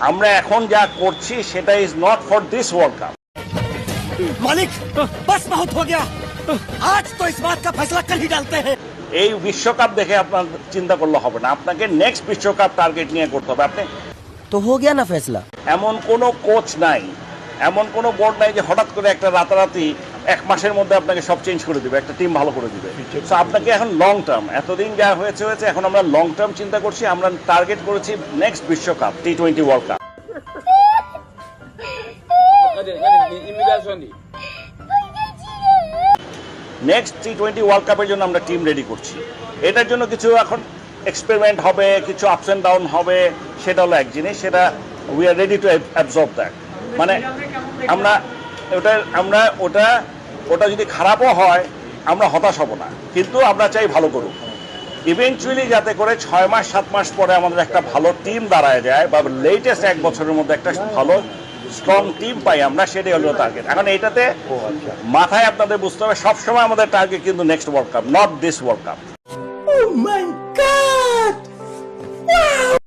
আমরা এখন যা করছি সেটা is not for this world cup. मालिक बस बहुत हो गया आज तो इस बात का फैसला कल ही डालते हैं। এই বিশ্বকাপ দেখে আপনার চিন্তা করলে হবে না, আপনাকে নেক্সট বিশ্বকাপ টার্গেট নিয়ে করতে হবে। আপনি तो हो गया ना फैसला। এমন কোনো কোচ নাই, এমন কোনো বোর্ড নাই যে হঠাৎ করে একটা রাতারাতি 1 মাসের মধ্যে আপনাকে সব চেঞ্জ করে দিবে, একটা টিম ভালো করে দিবে। সো আপনাকে এখন লং টার্ম, এতদিন যা হয়েছে হয়েছে, এখন আমরা লং টার্ম চিন্তা করছি। আমরা টার্গেট করেছি নেক্সট বিশ্বকাপ, T20 world cup. Next T20 world কাপের জন্য আমরা টিম রেডি করছি। এটার জন্য কিছু এখন এক্সপেরিমেন্ট হবে, কিছু আপস অ্যান্ড ডাউন হবে, সেটা হলো এক জিনিস। সেটা we are ready to absorb that. মানে ওটা যদি খারাপও হয় আমরা হতাশ হব না, কিন্তু আমরা চাই ভালো করুক। ইভেনচুয়ালি যাতে করে 6 মাস 7 মাস পরে আমাদের একটা ভালো টিম দাঁড়ায় যায়, বা লেটেস্ট 1 বছরের মধ্যে একটা ভালো স্ট্রং টিম পাই আমরা, সেটাই হলো টার্গেট। এখন এইটাতে মাথায় আপনাদের বুঝতে হবে সবসময় আমাদের টার্গেট কিন্তু next world cup, not this world cup.